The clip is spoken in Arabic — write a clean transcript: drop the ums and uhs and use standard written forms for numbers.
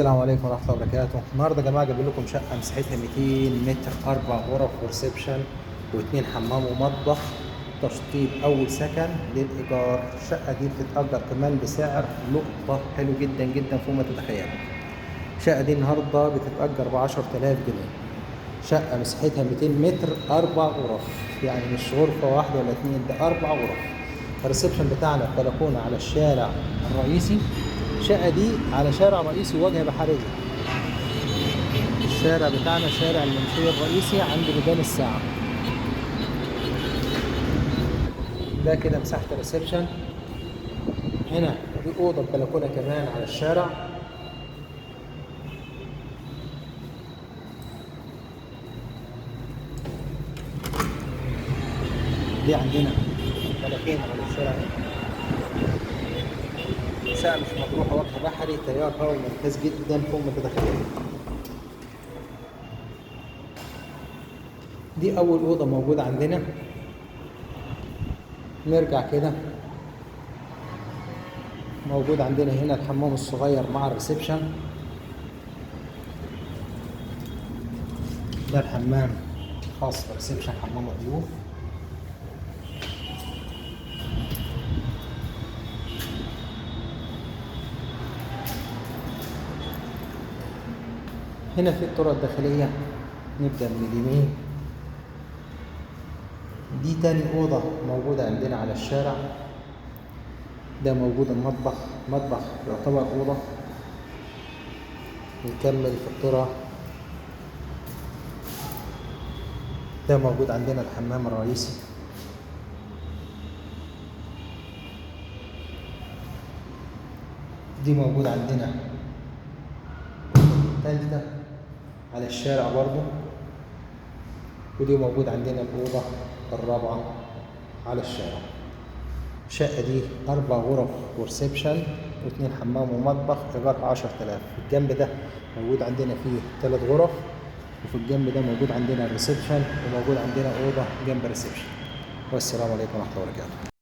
السلام عليكم ورحمة الله وبركاته. النهارده يا جماعة جايب لكم شقة مساحتها 200 متر، 4 غرف وريسبشن واثنين حمام ومطبخ، تشطيب أول سكن للإيجار. الشقة دي بتتأجر كمان بسعر لقطة حلو جدا جدا فوق ما تتخيلوا. الشقة دي النهارده بتتأجر ب10,000 جنيه. شقة مساحتها 200 متر، 4 غرف، يعني مش غرفة واحدة ولا اتنين، ده 4 غرف. الريسبشن بتاعنا بلكونة على الشارع الرئيسي. الشقة دي على شارع رئيسي وواجهة بحرية. الشارع بتاعنا شارع المنشية الرئيسي عند ميدان الساعة. ده كده مساحة الريسبشن. هنا دي أوضة بلكونة كمان على الشارع. دي عندنا بلكونة على الشارع. شقة مش مطروحة، وجه بحري، تيار هواء ممتاز جدا فوق ما تتخيلوا. دي أول أوضة موجودة عندنا. نرجع كده، موجود عندنا هنا الحمام الصغير مع الريسبشن. ده الحمام خاص بريسبشن حمام الضيوف. هنا في الطرق الداخلية، نبدأ من اليمين. دي تاني أوضة موجودة عندنا على الشارع. ده موجود المطبخ، مطبخ يعتبر أوضة. نكمل في الطرق. ده موجود عندنا الحمام الرئيسي. دي موجود عندنا الثالثة على الشارع برضو. ودي موجود عندنا الأوضة الرابعة على الشارع. الشقة دي 4 غرف وريسبشن واثنين حمام ومطبخ، إيجارها 10,000. الجنب ده موجود عندنا فيه 3 غرف، وفي الجنب ده موجود عندنا الريسبشن، وموجود عندنا أوضة جنب الريسبشن. والسلام عليكم ورحمة الله وبركاته.